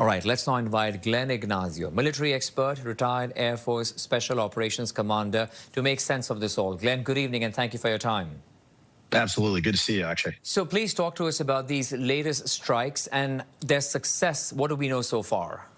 All right, let's now invite Glenn Ignazio, military expert, retired Air Force Special Operations Commander, to make sense of this all. Glenn, good evening and thank you for your time. Absolutely. Good to see you, actually. So please talk to us about these latest strikes and their success. What do we know so far?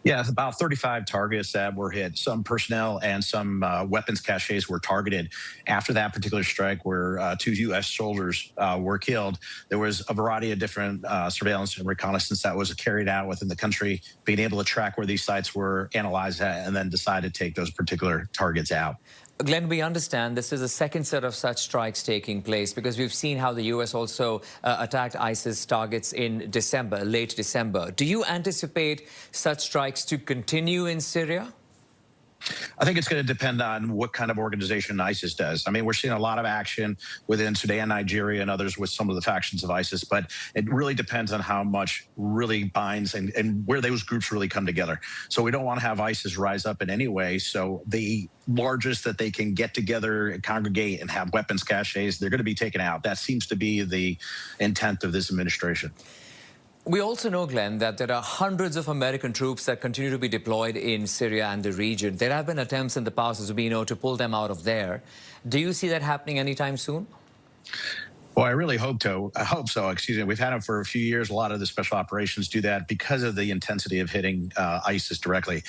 Yeah, it's about 35 targets that were hit. Some personnel and some weapons caches were targeted. After that particular strike, where 2 U.S. soldiers were killed, there was a variety of different surveillance and reconnaissance that was carried out within the country, being able to track where these sites were, analyze that, and then decide to take those particular targets out. Glenn, we understand this is the second set of such strikes taking place because we've seen how the U.S. also attacked ISIS targets in December, late December. Do you anticipate such strikes to continue in Syria? I think it's going to depend on what kind of organization ISIS does. I mean, we're seeing a lot of action within Sudan, Nigeria, and others with some of the factions of ISIS, but it really depends on how much really binds and where those groups really come together. So we don't want to have ISIS rise up in any way. So the largest that they can get together and congregate and have weapons caches, they're going to be taken out. That seems to be the intent of this administration. We also know, Glenn, that there are hundreds of American troops that continue to be deployed in Syria and the region. There have been attempts in the past, as we know, to pull them out of there. Do you see that happening anytime soon? Well, I really hope so. Excuse me. We've had them for a few years. A lot of the special operations do that because of the intensity of hitting ISIS directly.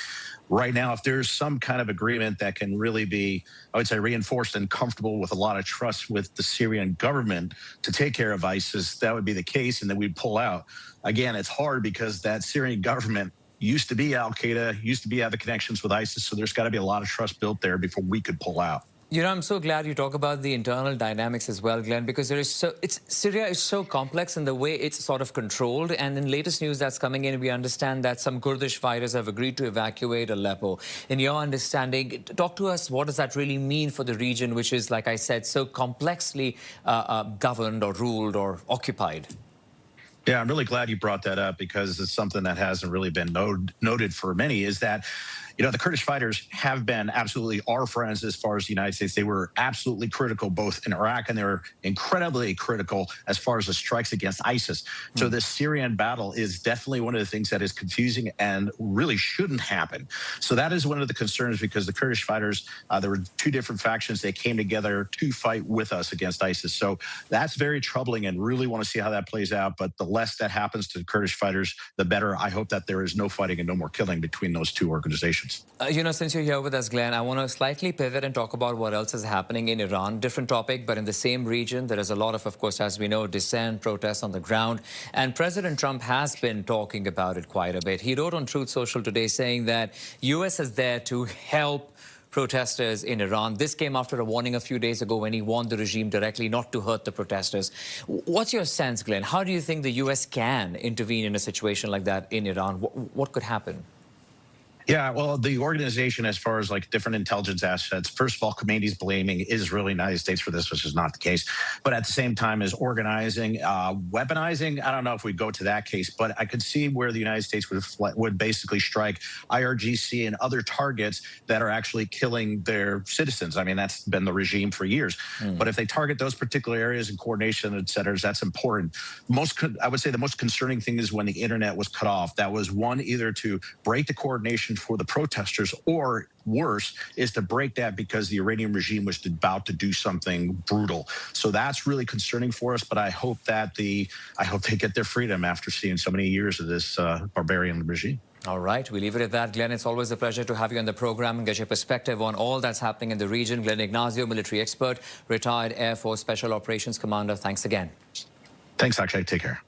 Right now, if there's some kind of agreement that can really be, I would say, reinforced and comfortable with a lot of trust with the Syrian government to take care of ISIS, that would be the case, and then we'd pull out. Again, it's hard because that Syrian government used to be Al-Qaeda, used to have the connections with ISIS, so there's got to be a lot of trust built there before we could pull out. You know, I'm so glad you talk about the internal dynamics as well, Glenn, because Syria is so complex in the way it's sort of controlled. And in latest news that's coming in, we understand that some Kurdish fighters have agreed to evacuate Aleppo. In your understanding, talk to us, what does that really mean for the region, which is, like I said, so complexly governed or ruled or occupied? Yeah, I'm really glad you brought that up because it's something that hasn't really been noted for many, is that, you know, the Kurdish fighters have been absolutely our friends as far as the United States. They were absolutely critical both in Iraq, and they were incredibly critical as far as the strikes against ISIS. So the Syrian battle is definitely one of the things that is confusing and really shouldn't happen. So that is one of the concerns, because the Kurdish fighters, there were 2 different factions. They came together to fight with us against ISIS. So that's very troubling, and really want to see how that plays out. But the less that happens to the Kurdish fighters, the better. I hope that there is no fighting and no more killing between those 2 organizations. You know, since you're here with us, Glenn, I want to slightly pivot and talk about what else is happening in Iran. Different topic, but in the same region. There is a lot of course, as we know, dissent, protests on the ground. And President Trump has been talking about it quite a bit. He wrote on Truth Social today saying that U.S. is there to help protesters in Iran. This came after a warning a few days ago when he warned the regime directly not to hurt the protesters. What's your sense, Glenn? How do you think the U.S. can intervene in a situation like that in Iran? What could happen? Yeah, well, the organization, as far as like different intelligence assets, first of all, Khomeini's blaming Israel, United States for this, which is not the case. But at the same time, is organizing, weaponizing. I don't know if we go to that case, but I could see where the United States would basically strike IRGC and other targets that are actually killing their citizens. I mean, that's been the regime for years. But if they target those particular areas and coordination, et cetera, that's important. I would say the most concerning thing is when the internet was cut off. That was one, either to break the coordination for the protesters, or worse is to break that because the Iranian regime was about to do something brutal. So that's really concerning for us. But I hope that they get their freedom after seeing so many years of this barbarian regime. All right, we leave it at that. Glenn, it's always a pleasure to have you on the program and get your perspective on all that's happening in the region. Glenn Ignazio, military expert, retired Air Force Special Operations Commander. Thanks again. Thanks, Akshay. Take care.